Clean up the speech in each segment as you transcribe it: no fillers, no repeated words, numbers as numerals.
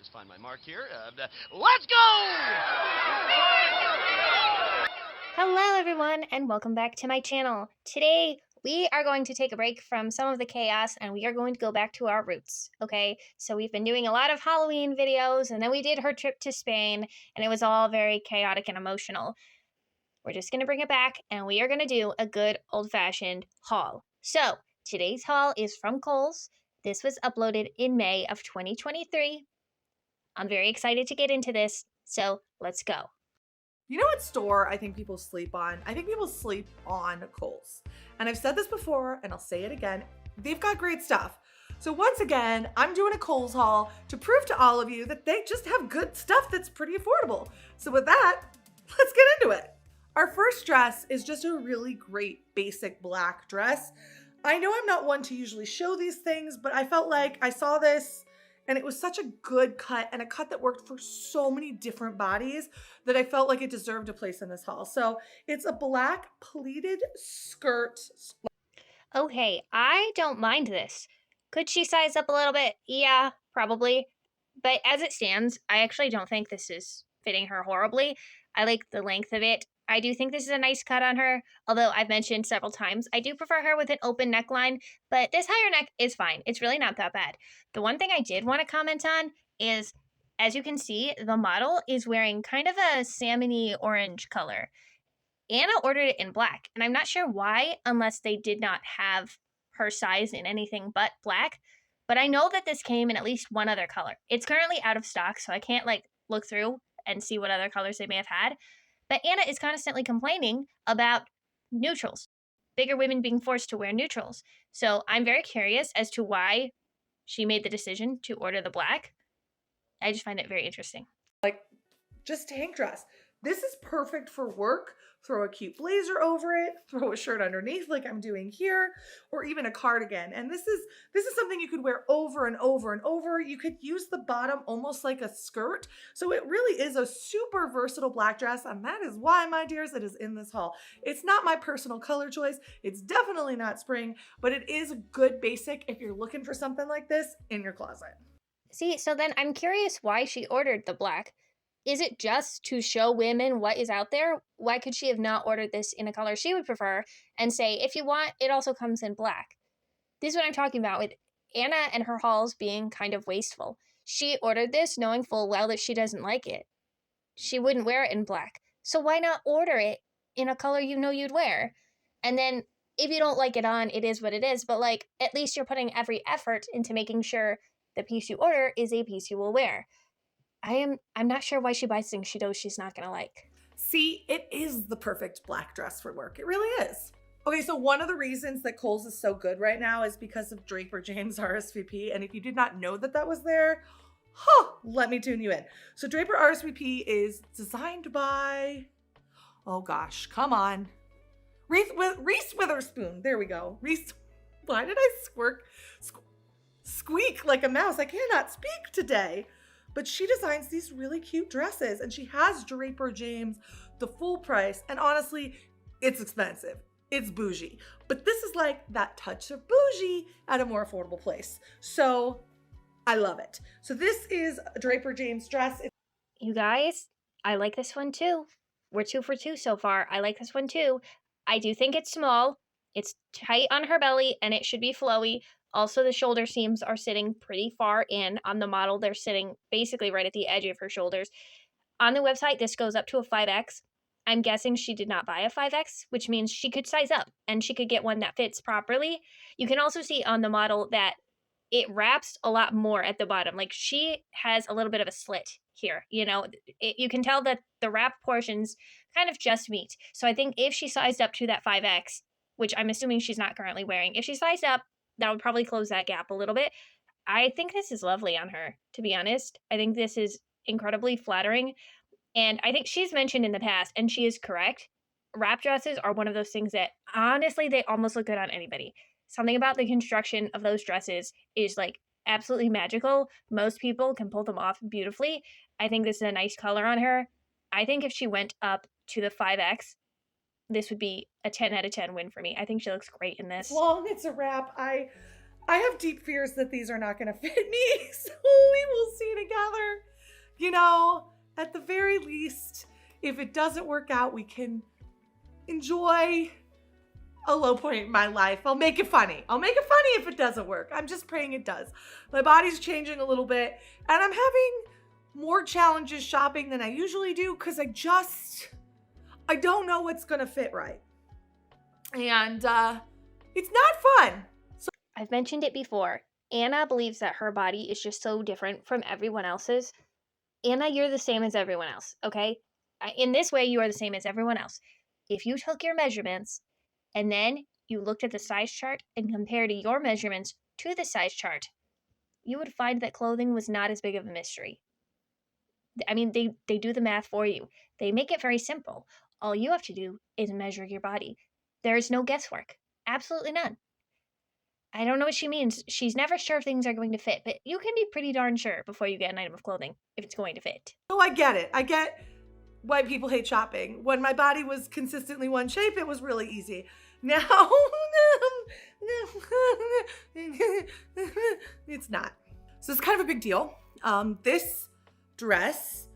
just find my mark here. Let's go! Hello everyone and welcome back to my channel. Today we are going to take a break from some of the chaos and we are going to go back to our roots, okay? So we've been doing a lot of Halloween videos and then we did her trip to Spain and it was all very chaotic and emotional. We're just going to bring it back and we are going to do a good old-fashioned haul. So today's haul is from Kohl's. This was uploaded in May of 2023. I'm very excited to get into this, so let's go. You know what store I think people sleep on? I think people sleep on Kohl's. And I've said this before and I'll say it again. They've got great stuff. So once again, I'm doing a Kohl's haul to prove to all of you that they just have good stuff that's pretty affordable. So with that, let's get into it. Our first dress is just a really great basic black dress. I know I'm not one to usually show these things, but I felt like I saw this and it was such a good cut and a cut that worked for so many different bodies that I felt like it deserved a place in this haul. So it's a black pleated skirt. Okay, I don't mind this. Could she size up a little bit? Yeah, probably. But as it stands, I actually don't think this is fitting her horribly. I like the length of it. I do think this is a nice cut on her, although I've mentioned several times, I do prefer her with an open neckline, but this higher neck is fine. It's really not that bad. The one thing I did want to comment on is, as you can see, the model is wearing kind of a salmony orange color. Anna ordered it in black, and I'm not sure why, unless they did not have her size in anything but black, but I know that this came in at least one other color. It's currently out of stock, so I can't look through and see what other colors they may have had. But Anna is constantly complaining about neutrals, bigger women being forced to wear neutrals. So I'm very curious as to why she made the decision to order the black. I just find it very interesting. Just tank dress. This is perfect for work. Throw a cute blazer over it, throw a shirt underneath like I'm doing here, or even a cardigan. And this is something you could wear over and over and over. You could use the bottom almost like a skirt. So it really is a super versatile black dress, and that is why, my dears, it is in this haul. It's not my personal color choice. It's definitely not spring, but it is a good basic if you're looking for something like this in your closet. See, so then I'm curious why she ordered the black. Is it just to show women what is out there? Why could she have not ordered this in a color she would prefer and say, if you want, it also comes in black? This is what I'm talking about with Anna and her hauls being kind of wasteful. She ordered this knowing full well that she doesn't like it. She wouldn't wear it in black. So why not order it in a color you know you'd wear? And then if you don't like it on, it is what it is. But at least you're putting every effort into making sure the piece you order is a piece you will wear. I'm not sure why she buys things she knows she's not going to like. See, it is the perfect black dress for work. It really is. Okay, so one of the reasons that Kohl's is so good right now is because of Draper James RSVP. And if you did not know that that was there, let me tune you in. So Draper RSVP is designed by, oh gosh, come on. Reese Witherspoon. There we go. Reese, why did I squeak like a mouse? I cannot speak today. But she designs these really cute dresses and she has Draper James the full price. And honestly, it's expensive. It's bougie. But this is like that touch of bougie at a more affordable place. So I love it. So this is a Draper James dress. You guys, I like this one too. We're 2 for 2 so far. I like this one too. I do think it's small. It's tight on her belly and it should be flowy. Also, the shoulder seams are sitting pretty far in on the model. They're sitting basically right at the edge of her shoulders. On the website, this goes up to a 5X. I'm guessing she did not buy a 5X, which means she could size up and she could get one that fits properly. You can also see on the model that it wraps a lot more at the bottom. She has a little bit of a slit here, you can tell that the wrap portions kind of just meet. So I think if she sized up to that 5X, which I'm assuming she's not currently wearing, if she sized up, that would probably close that gap a little bit. I think this is lovely on her, to be honest. I think this is incredibly flattering. And I think she's mentioned in the past, and she is correct, wrap dresses are one of those things that, honestly, they almost look good on anybody. Something about the construction of those dresses is, absolutely magical. Most people can pull them off beautifully. I think this is a nice color on her. I think if she went up to the 5X, this would be a 10 out of 10 win for me. I think she looks great in this. Long, it's a wrap. I have deep fears that these are not going to fit me, so we will see together. know, at the very least, if it doesn't work out, we can enjoy a low point in my life. I'll make it funny. I'll make it funny if it doesn't work. I'm just praying it does. My body's changing a little bit, and I'm having more challenges shopping than I usually do because I don't know what's gonna fit right. And it's not fun. So I've mentioned it before. Anna believes that her body is just so different from everyone else's. Anna, you're the same as everyone else, okay? In this way, you are the same as everyone else. If you took your measurements and then you looked at the size chart and compared your measurements to the size chart, you would find that clothing was not as big of a mystery. I mean, they do the math for you. They make it very simple. All you have to do is measure your body. There is no guesswork. Absolutely none. I don't know what she means. She's never sure if things are going to fit, but you can be pretty darn sure before you get an item of clothing if it's going to fit. I get it. I get why people hate shopping. When my body was consistently one shape, it was really easy. Now, it's not. So it's kind of a big deal. This dress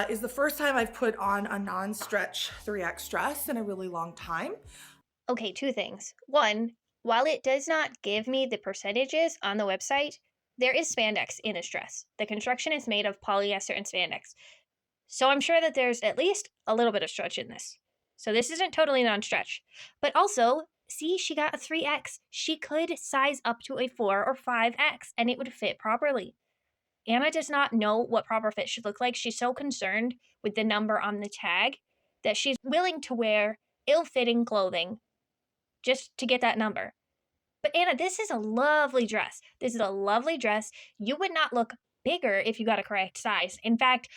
is the first time I've put on a non-stretch 3X dress in a really long time. Okay, two things. One, while it does not give me the percentages on the website, there is spandex in this dress. The construction is made of polyester and spandex. So I'm sure that there's at least a little bit of stretch in this. So this isn't totally non-stretch. But also, see, she got a 3X. She could size up to a 4 or 5X and it would fit properly. Anna does not know what proper fit should look like. She's so concerned with the number on the tag that she's willing to wear ill-fitting clothing just to get that number. But Anna, this is a lovely dress. This is a lovely dress. You would not look bigger if you got a correct size. In fact,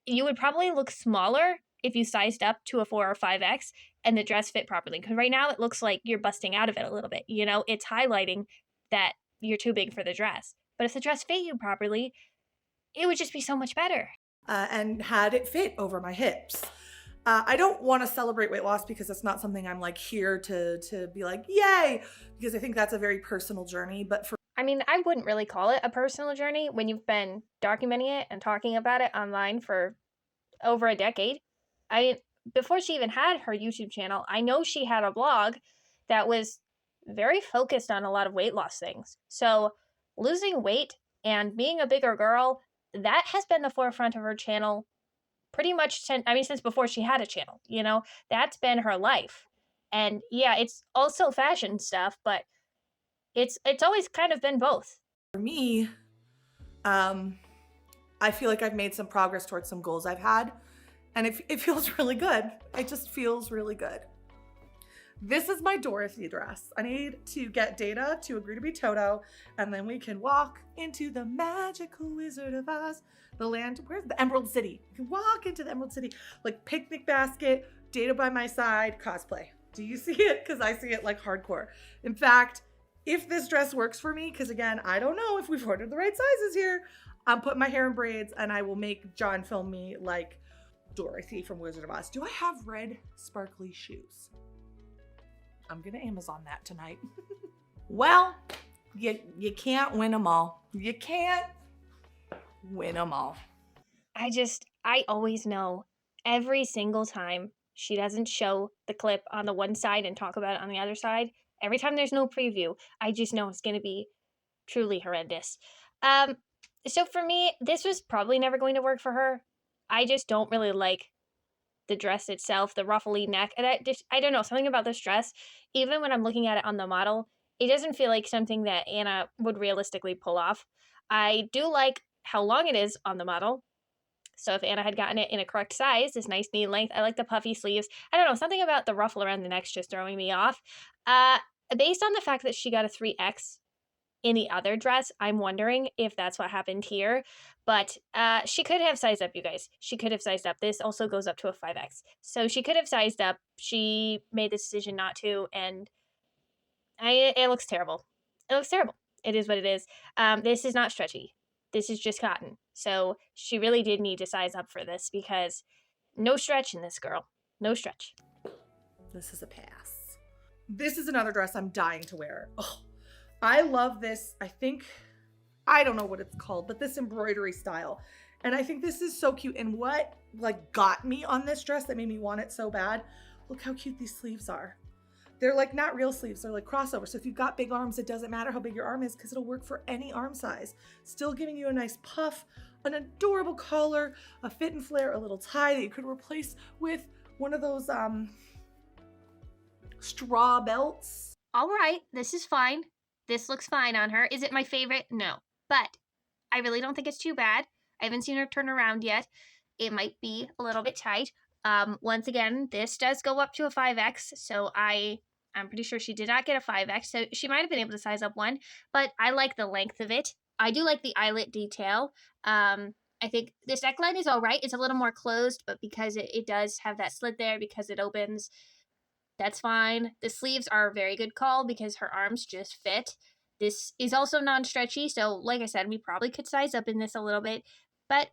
you would probably look smaller if you sized up to a 4 or 5X and the dress fit properly. Because right now it looks like you're busting out of it a little bit. You know, it's highlighting that you're too big for the dress. But if the dress fit you properly, it would just be so much better. And had it fit over my hips. I don't want to celebrate weight loss because it's not something I'm like here to be like, yay, because I think that's a very personal journey. But I mean, I wouldn't really call it a personal journey when you've been documenting it and talking about it online for over a decade. Before she even had her YouTube channel, I know she had a blog that was very focused on a lot of weight loss things. So losing weight and being a bigger girl, that has been the forefront of her channel pretty much since before she had a channel, you know, that's been her life. And yeah, it's also fashion stuff, but it's always kind of been both. For me, I feel like I've made some progress towards some goals I've had, and it feels really good. It just feels really good. This is my Dorothy dress. I need to get Dana to agree to be Toto, and then we can walk into the magical Wizard of Oz, the land, where's the Emerald City? You can walk into the Emerald City, like picnic basket, Dana by my side, cosplay. Do you see it? Because I see it like hardcore. In fact, if this dress works for me, because again, I don't know if we've ordered the right sizes here, I'm putting my hair in braids and I will make John film me like Dorothy from Wizard of Oz. Do I have red sparkly shoes? I'm gonna Amazon that tonight. Well, you can't win them all. You can't win them all. I always know every single time she doesn't show the clip on the one side and talk about it on the other side, every time there's no preview, I just know it's gonna be truly horrendous. So for me, this was probably never going to work for her. I just don't really like the dress itself, the ruffly neck. And I don't know, something about this dress, even when I'm looking at it on the model, it doesn't feel like something that Anna would realistically pull off. I do like how long it is on the model. So if Anna had gotten it in a correct size, this nice knee length, I like the puffy sleeves. I don't know, something about the ruffle around the neck's just throwing me off. Based on the fact that she got a 3X in the other dress, I'm wondering if that's what happened here. But she could have sized up, you guys. She could have sized up. This also goes up to a 5X. So she could have sized up. She made the decision not to, and it looks terrible. It looks terrible. It is what it is. This is not stretchy. This is just cotton. So she really did need to size up for this because no stretch in this girl. No stretch. This is a pass. This is another dress I'm dying to wear. Oh, I love this. I don't know what it's called, but this embroidery style. And I think this is so cute. And what like got me on this dress that made me want it so bad, look how cute these sleeves are. They're like not real sleeves, they're like crossover. So if you've got big arms, it doesn't matter how big your arm is because it'll work for any arm size. Still giving you a nice puff, an adorable collar, a fit and flare, a little tie that you could replace with one of those straw belts. All right, this is fine. This looks fine on her. Is it my favorite? No. But I really don't think it's too bad. I haven't seen her turn around yet. It might be a little bit tight. Once again, this does go up to a 5X, so I'm pretty sure she did not get a 5X, so she might have been able to size up one, but I like the length of it. I do like the eyelet detail. I think this neckline is all right. It's a little more closed, but because it does have that slit there, because it opens, that's fine. The sleeves are a very good call because her arms just fit. This is also non-stretchy, so like I said, we probably could size up in this a little bit, but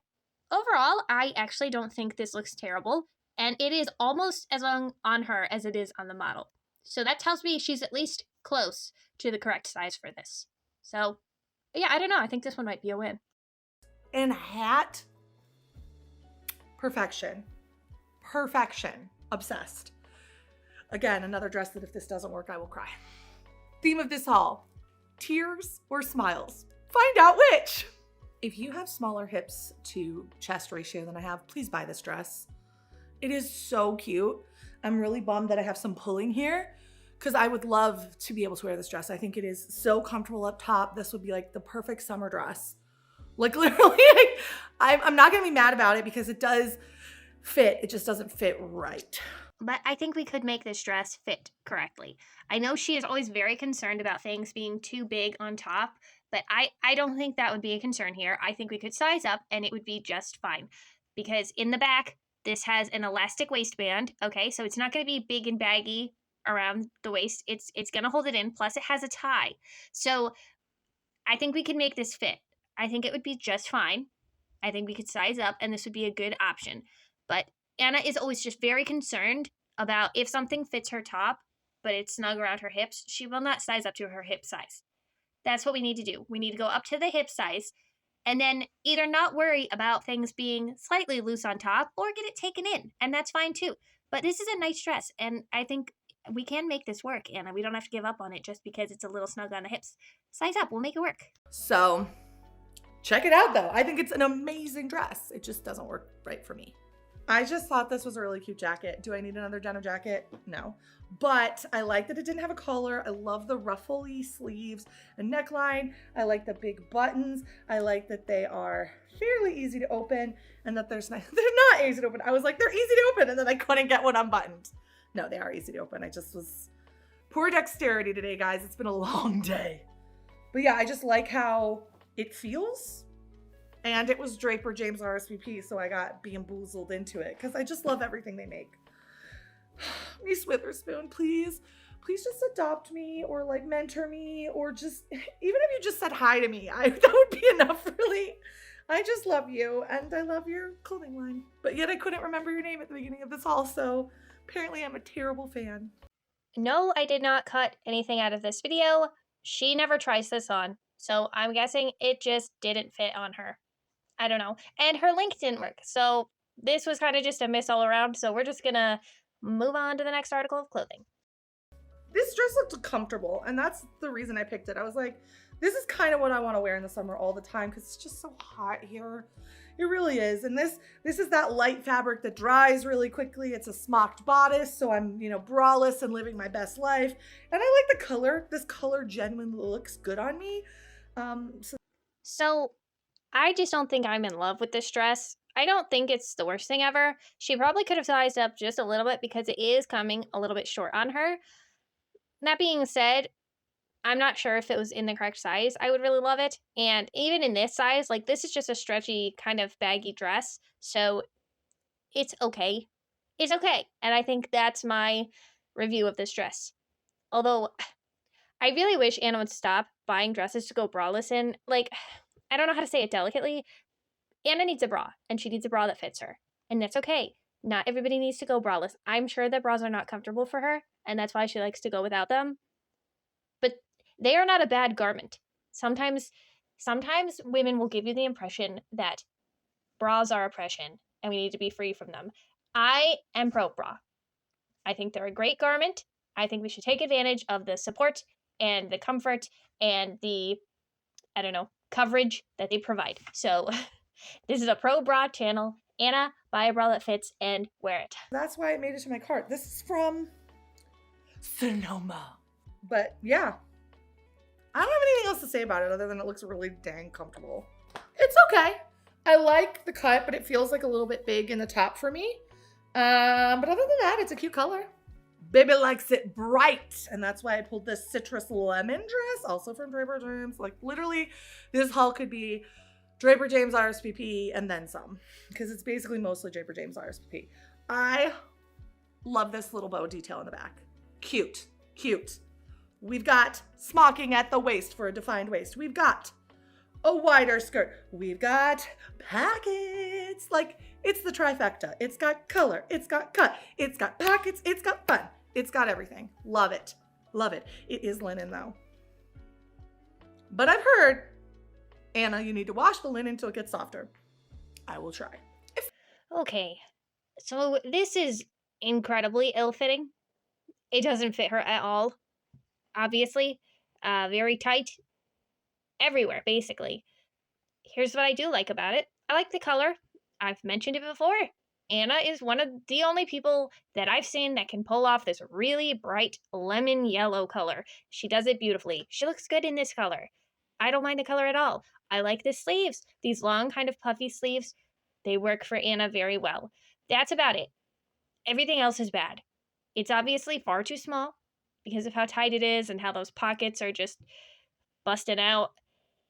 overall, I actually don't think this looks terrible, and it is almost as long on her as it is on the model. So that tells me she's at least close to the correct size for this. So, yeah, I don't know. I think this one might be a win. And hat, perfection. Perfection. Obsessed. Again, another dress that if this doesn't work, I will cry. Theme of this haul, tears or smiles? Find out which. If you have smaller hips to chest ratio than I have, please buy this dress. It is so cute. I'm really bummed that I have some pulling here because I would love to be able to wear this dress. I think it is so comfortable up top. This would be like the perfect summer dress. Like literally, I'm not gonna be mad about it because it does fit. It just doesn't fit right. But I think we could make this dress fit correctly. I know she is always very concerned about things being too big on top, but I don't think that would be a concern here. I think we could size up and it would be just fine. Because in the back, this has an elastic waistband, okay? So it's not going to be big and baggy around the waist. It's going to hold it in, plus it has a tie. So I think we could make this fit. I think it would be just fine. I think we could size up and this would be a good option. But Anna is always just very concerned about if something fits her top, but it's snug around her hips, she will not size up to her hip size. That's what we need to do. We need to go up to the hip size and then either not worry about things being slightly loose on top or get it taken in. And that's fine too. But this is a nice dress and I think we can make this work, Anna. We don't have to give up on it just because it's a little snug on the hips. Size up. We'll make it work. So check it out though. I think it's an amazing dress. It just doesn't work right for me. I just thought this was a really cute jacket. Do I need another denim jacket? No. But I like that it didn't have a collar. I love the ruffly sleeves and neckline. I like the big buttons. I like that they are fairly easy to open and that they're not easy to open. I was like, they're easy to open and then I couldn't get one unbuttoned. No, they are easy to open. I just was poor dexterity today, guys. It's been a long day. But yeah, I just like how it feels. And it was Draper James RSVP, so I got bamboozled into it because I just love everything they make. Miss Witherspoon, please just adopt me or like mentor me or just, even if you just said hi to me, that would be enough, really. I just love you and I love your clothing line. But yet I couldn't remember your name at the beginning of this haul, so apparently I'm a terrible fan. No, I did not cut anything out of this video. She never tries this on, so I'm guessing it just didn't fit on her. I don't know. And her link didn't work. So this was kind of just a miss all around. So we're just going to move on to the next article of clothing. This dress looked comfortable. And that's the reason I picked it. I was like, this is kind of what I want to wear in the summer all the time because it's just so hot here. It really is. And this is that light fabric that dries really quickly. It's a smocked bodice. So I'm, braless and living my best life. And I like the color. This color genuinely looks good on me. So I just don't think I'm in love with this dress. I don't think it's the worst thing ever. She probably could have sized up just a little bit because it is coming a little bit short on her. That being said, I'm not sure if it was in the correct size. I would really love it. And even in this size, like this is just a stretchy kind of baggy dress. So it's okay. It's okay. And I think that's my review of this dress. Although I really wish Anna would stop buying dresses to go braless in. Like, I don't know how to say it delicately. Anna needs a bra, and she needs a bra that fits her. And that's okay. Not everybody needs to go braless. I'm sure that bras are not comfortable for her, and that's why she likes to go without them. But they are not a bad garment. Sometimes women will give you the impression that bras are oppression and we need to be free from them. I am pro bra. I think they're a great garment. I think we should take advantage of the support and the comfort and the, I don't know, coverage that they provide. So this is a pro bra channel. Anna, buy a bra that fits and wear it. That's why it made it to my cart. This is from Soma. But yeah, I don't have anything else to say about it other than it looks really dang comfortable. It's okay. I like the cut, but it feels like a little bit big in the top for me. But other than that, it's a cute color. Baby likes it bright, and that's why I pulled this citrus lemon dress, also from Draper James. Like literally, this haul could be Draper James RSVP and then some, because it's basically mostly Draper James RSVP. I love this little bow detail in the back. Cute, cute. We've got smocking at the waist for a defined waist. We've got a wider skirt. We've got pockets. Like, it's the trifecta. It's got color. It's got cut. It's got pockets. It's got fun. It's got everything. Love it. Love it. It is linen though. But I've heard, Anna, you need to wash the linen until it gets softer. I will try. Okay, so this is incredibly ill-fitting. It doesn't fit her at all, obviously. Very tight everywhere, basically. Here's what I do like about it. I like the color. I've mentioned it before. Anna is one of the only people that I've seen that can pull off this really bright lemon yellow color. She does it beautifully. She looks good in this color. I don't mind the color at all. I like the sleeves. These long kind of puffy sleeves, they work for Anna very well. That's about it. Everything else is bad. It's obviously far too small because of how tight it is and how those pockets are just busted out.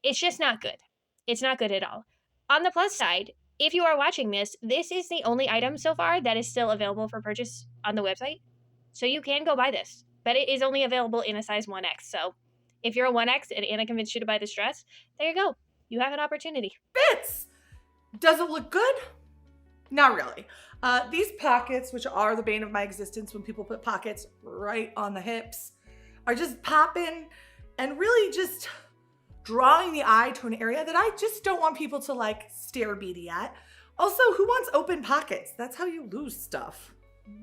It's just not good. It's not good at all. On the plus side, if you are watching this, this is the only item so far that is still available for purchase on the website. So you can go buy this, but it is only available in a size 1X. So if you're a 1X and Anna convinced you to buy this dress, there you go. You have an opportunity. Fits! Does it look good? Not really. These pockets, which are the bane of my existence when people put pockets right on the hips, are just popping and really just drawing the eye to an area that I just don't want people to like stare beady at. Also, who wants open pockets? That's how you lose stuff.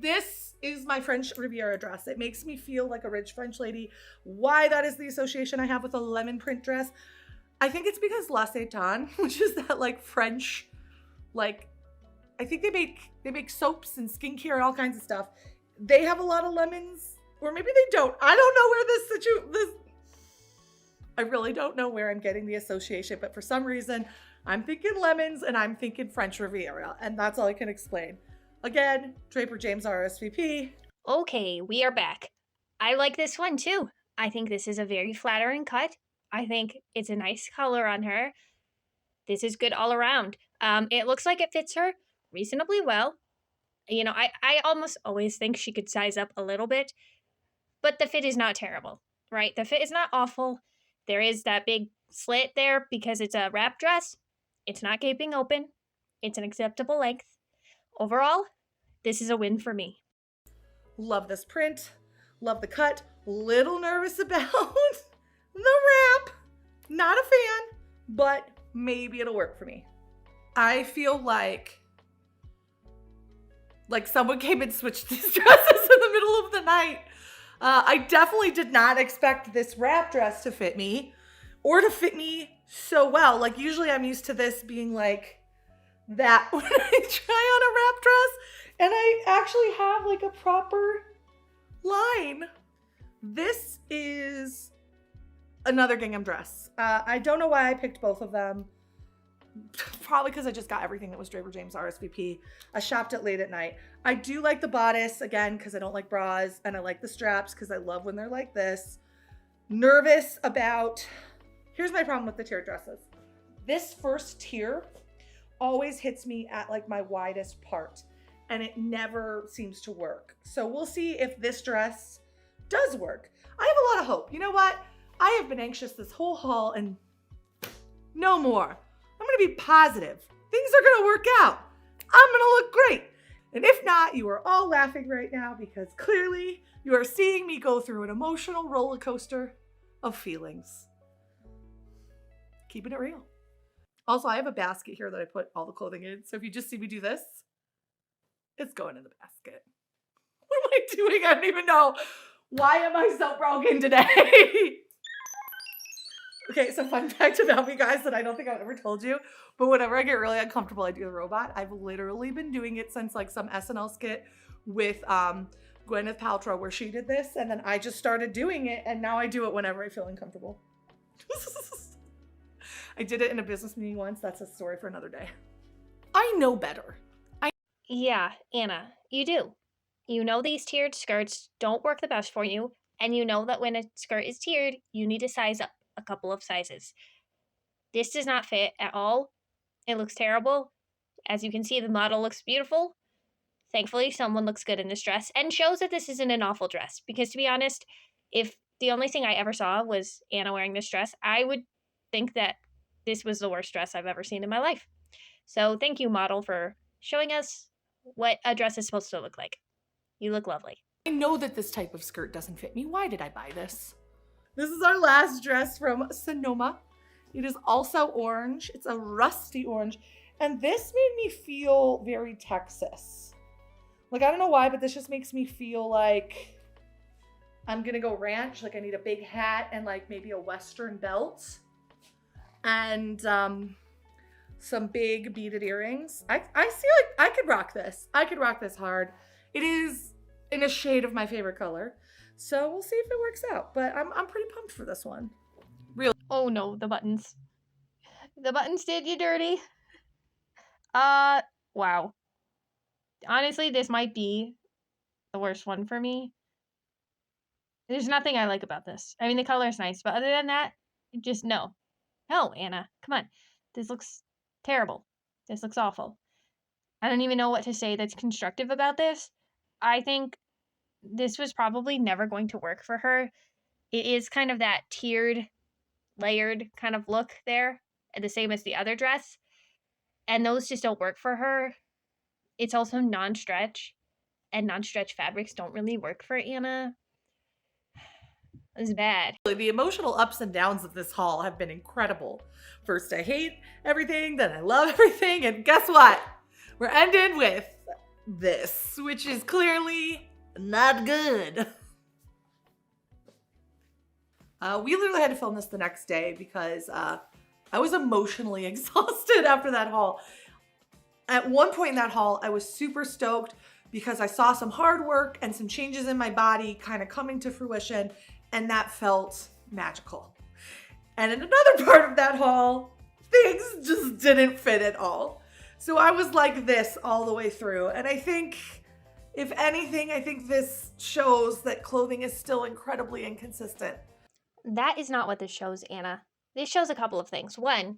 This is my French Riviera dress. It makes me feel like a rich French lady. Why that is the association I have with a lemon print dress, I think it's because La Seitan, which is that like French, like, I think they make soaps and skincare and all kinds of stuff. They have a lot of lemons, or maybe they don't. I don't know where this I really don't know where I'm getting the association, but for some reason, I'm thinking lemons and I'm thinking French Riviera, and that's all I can explain. Again, Draper James RSVP. Okay, we are back. I like this one too. I think this is a very flattering cut. I think it's a nice color on her. This is good all around. It looks like it fits her reasonably well. You know, I almost always think she could size up a little bit, but the fit is not terrible, right? The fit is not awful. There is that big slit there because it's a wrap dress. It's not gaping open. It's an acceptable length. Overall, this is a win for me. Love this print. Love the cut. Little nervous about the wrap. Not a fan, but maybe it'll work for me. I feel like someone came and switched these dresses in the middle of the night. I definitely did not expect this wrap dress to fit me or to fit me so well. Like usually I'm used to this being like that when I try on a wrap dress, and I actually have like a proper line. This is another gingham dress. I don't know why I picked both of them. Probably because I just got everything that was Draper James RSVP. I shopped it late at night. I do like the bodice, again, because I don't like bras, and I like the straps because I love when they're like this. Nervous about, here's my problem with the tier dresses. This first tier always hits me at like my widest part, and it never seems to work. So we'll see if this dress does work. I have a lot of hope. You know what? I have been anxious this whole haul, and no more. I'm gonna be positive. Things are gonna work out. I'm gonna look great. And if not, you are all laughing right now because clearly you are seeing me go through an emotional roller coaster of feelings. Keeping it real. Also, I have a basket here that I put all the clothing in. So if you just see me do this, it's going in the basket. What am I doing? I don't even know. Why am I so broken today? Okay, so fun fact about me, guys, that I don't think I've ever told you, but whenever I get really uncomfortable, I do the robot. I've literally been doing it since like some SNL skit with Gwyneth Paltrow where she did this, and then I just started doing it, and now I do it whenever I feel uncomfortable. I did it in a business meeting once. That's a story for another day. I know better. Yeah, Anna, you do. You know these tiered skirts don't work the best for you, and you know that when a skirt is tiered, you need to size up a couple of sizes. This does not fit at all. It looks terrible. As you can see, the model looks beautiful. Thankfully, someone looks good in this dress and shows that this isn't an awful dress. Because to be honest, if the only thing I ever saw was Anna wearing this dress, I would think that this was the worst dress I've ever seen in my life. So thank you, model, for showing us what a dress is supposed to look like. You look lovely. I know that this type of skirt doesn't fit me. Why did I buy this? This is our last dress from Soma. It is also orange. It's a rusty orange. And this made me feel very Texas. Like, I don't know why, but this just makes me feel like I'm gonna go ranch. Like, I need a big hat and like maybe a Western belt. And some big beaded earrings. I see like I could rock this. I could rock this hard. It is in a shade of my favorite color. So we'll see if it works out. But I'm pretty pumped for this one. Really. Oh no, the buttons. The buttons did you dirty. Wow. Honestly, this might be the worst one for me. There's nothing I like about this. I mean, the color is nice, but other than that, just no. No, Anna, come on. This looks terrible. This looks awful. I don't even know what to say that's constructive about this. I think this was probably never going to work for her. It is kind of that tiered, layered kind of look there, the same as the other dress. And those just don't work for her. It's also non-stretch, and non-stretch fabrics don't really work for Anna. It's bad. The emotional ups and downs of this haul have been incredible. First, I hate everything, then I love everything, and guess what? We're ending with this, which is clearly not good. We literally had to film this the next day because I was emotionally exhausted after that haul. At one point in that haul, I was super stoked because I saw some hard work and some changes in my body kind of coming to fruition, and that felt magical. And in another part of that haul, things just didn't fit at all. So I was like this all the way through. And I think, if anything, I think this shows that clothing is still incredibly inconsistent. That is not what this shows, Anna. This shows a couple of things. One,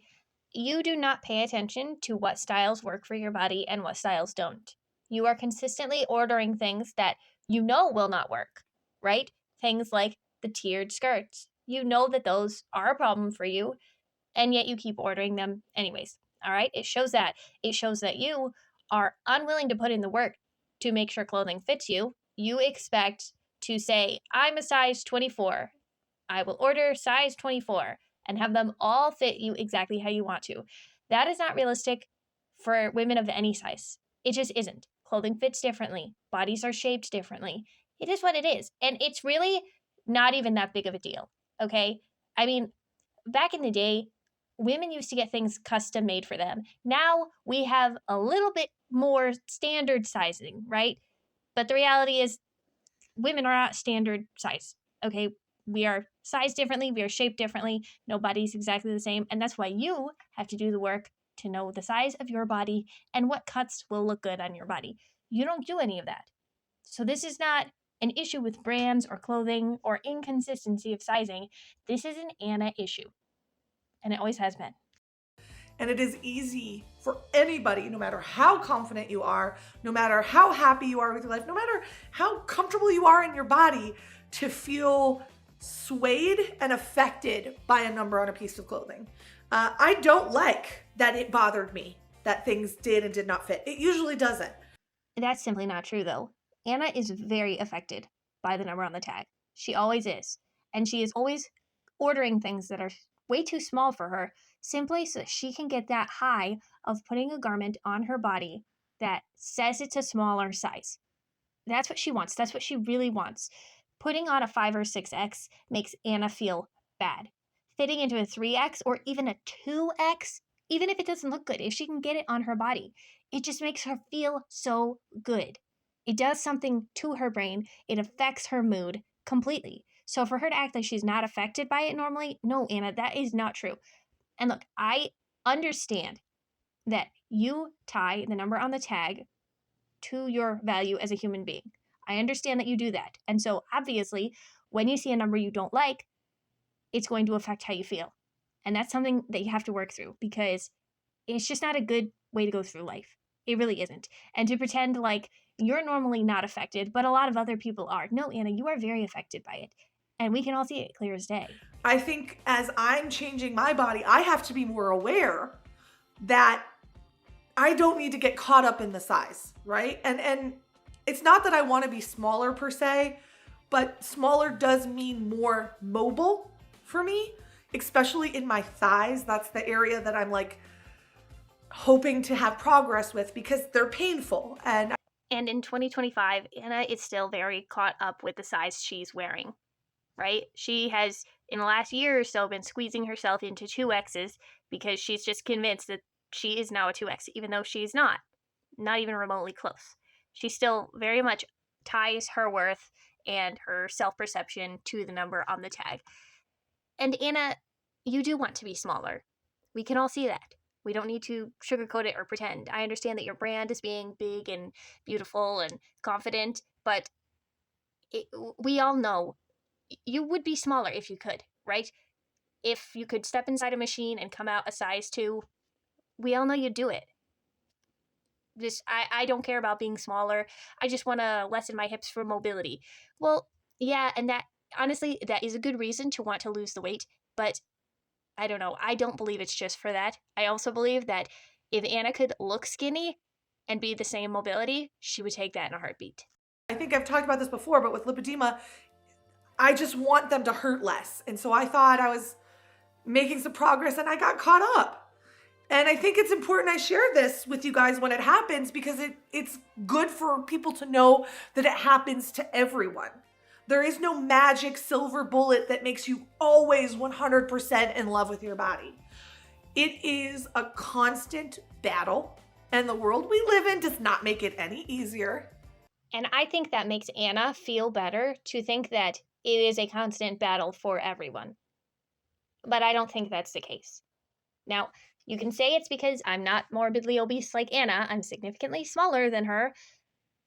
you do not pay attention to what styles work for your body and what styles don't. You are consistently ordering things that you know will not work, right? Things like the tiered skirts. You know that those are a problem for you, and yet you keep ordering them anyways. All right? It shows that. It shows that you are unwilling to put in the work to make sure clothing fits you. You expect to say, I'm a size 24. I will order size 24 and have them all fit you exactly how you want to. That is not realistic for women of any size. It just isn't. Clothing fits differently. Bodies are shaped differently. It is what it is. And it's really not even that big of a deal, okay? I mean, back in the day, women used to get things custom made for them. Now we have a little bit more standard sizing, right? But the reality is women are not standard size, okay? We are sized differently. We are shaped differently. No body's exactly the same. And that's why you have to do the work to know the size of your body and what cuts will look good on your body. You don't do any of that. So this is not an issue with brands or clothing or inconsistency of sizing. This is an Anna issue. And it always has been. And it is easy for anybody, no matter how confident you are, no matter how happy you are with your life, no matter how comfortable you are in your body, to feel swayed and affected by a number on a piece of clothing. I don't like that it bothered me that things did and did not fit. It usually doesn't. That's simply not true, though. Anna is very affected by the number on the tag. She always is. And she is always ordering things that are way too small for her, simply so that she can get that high of putting a garment on her body that says it's a smaller size. That's what she wants. That's what she really wants. Putting on a 5 or 6X makes Anna feel bad. Fitting into a 3X or even a 2X, even if it doesn't look good, if she can get it on her body, it just makes her feel so good. It does something to her brain. It affects her mood completely. So for her to act like she's not affected by it normally, no, Anna, that is not true. And look, I understand that you tie the number on the tag to your value as a human being. I understand that you do that. And so obviously, when you see a number you don't like, it's going to affect how you feel. And that's something that you have to work through because it's just not a good way to go through life. It really isn't. And to pretend like you're normally not affected, but a lot of other people are. No, Anna, you are very affected by it. And we can all see it clear as day. I think as I'm changing my body, I have to be more aware that I don't need to get caught up in the size, right? And it's not that I want to be smaller per se, but smaller does mean more mobile for me, especially in my thighs. That's the area that I'm like hoping to have progress with because they're painful. And in 2025, Anna is still very caught up with the size she's wearing, right? She has, in the last year or so, been squeezing herself into 2Xs because she's just convinced that she is now a 2X, even though she's not even remotely close. She still very much ties her worth and her self-perception to the number on the tag. And Anna, you do want to be smaller. We can all see that. We don't need to sugarcoat it or pretend. I understand that your brand is being big and beautiful and confident, but we all know you would be smaller if you could, right? If you could step inside a machine and come out a size 2, we all know you'd do it. I don't care about being smaller. I just want to lessen my hips for mobility. Well, yeah, and that, honestly, that is a good reason to want to lose the weight, but I don't know. I don't believe it's just for that. I also believe that if Anna could look skinny and be the same mobility, she would take that in a heartbeat. I think I've talked about this before, but with lipedema, I just want them to hurt less. And so I thought I was making some progress and I got caught up. And I think it's important I share this with you guys when it happens because it's good for people to know that it happens to everyone. There is no magic silver bullet that makes you always 100% in love with your body. It is a constant battle, and the world we live in does not make it any easier. And I think that makes Anna feel better to think that it is a constant battle for everyone. But I don't think that's the case. Now, you can say it's because I'm not morbidly obese like Anna. I'm significantly smaller than her.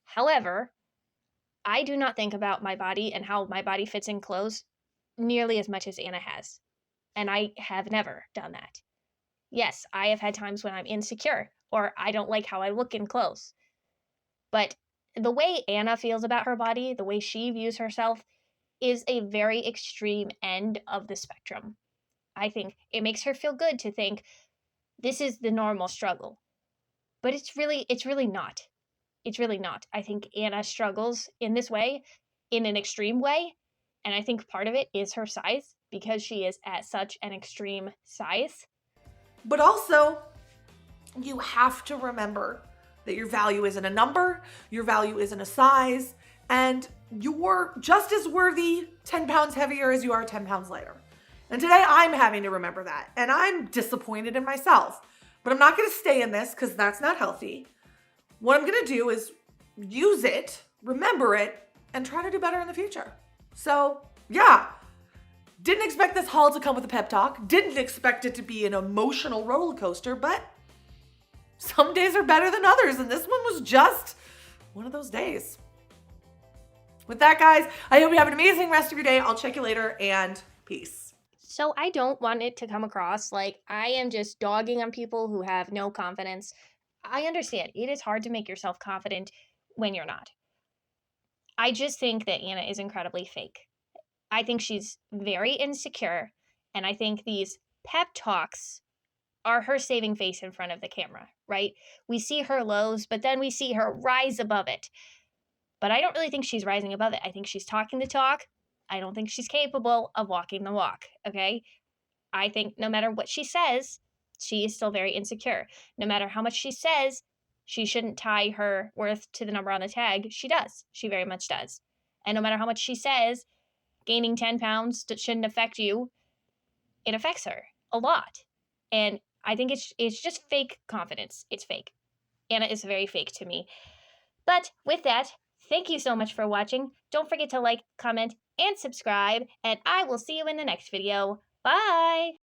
However, I do not think about my body and how my body fits in clothes nearly as much as Anna has. And I have never done that. Yes, I have had times when I'm insecure or I don't like how I look in clothes. But the way Anna feels about her body, the way she views herself, is a very extreme end of the spectrum. I think it makes her feel good to think this is the normal struggle. But it's really not. It's really not. I think Anna struggles in this way, in an extreme way, and I think part of it is her size because she is at such an extreme size. But also, you have to remember that your value isn't a number, your value isn't a size, and you're just as worthy 10 pounds heavier as you are 10 pounds lighter. And today I'm having to remember that, and I'm disappointed in myself. But I'm not going to stay in this because that's not healthy. What I'm going to do is use it, remember it, and try to do better in the future. So, yeah. Didn't expect this haul to come with a pep talk. Didn't expect it to be an emotional roller coaster, but some days are better than others, and this one was just one of those days. With that, guys, I hope you have an amazing rest of your day. I'll check you later, and peace. So I don't want it to come across like I am just dogging on people who have no confidence. I understand it is hard to make yourself confident when you're not. I just think that Anna is incredibly fake. I think she's very insecure, and I think these pep talks are her saving face in front of the camera, right? We see her lows, but then we see her rise above it. But I don't really think she's rising above it. I think she's talking the talk. I don't think she's capable of walking the walk, okay? I think no matter what she says, she is still very insecure. No matter how much she says she shouldn't tie her worth to the number on the tag, she does. She very much does. And no matter how much she says gaining 10 pounds shouldn't affect you, it affects her a lot. And I think it's just fake confidence. It's fake. Anna is very fake to me. But with that, thank you so much for watching. Don't forget to like, comment, and subscribe, and I will see you in the next video. Bye!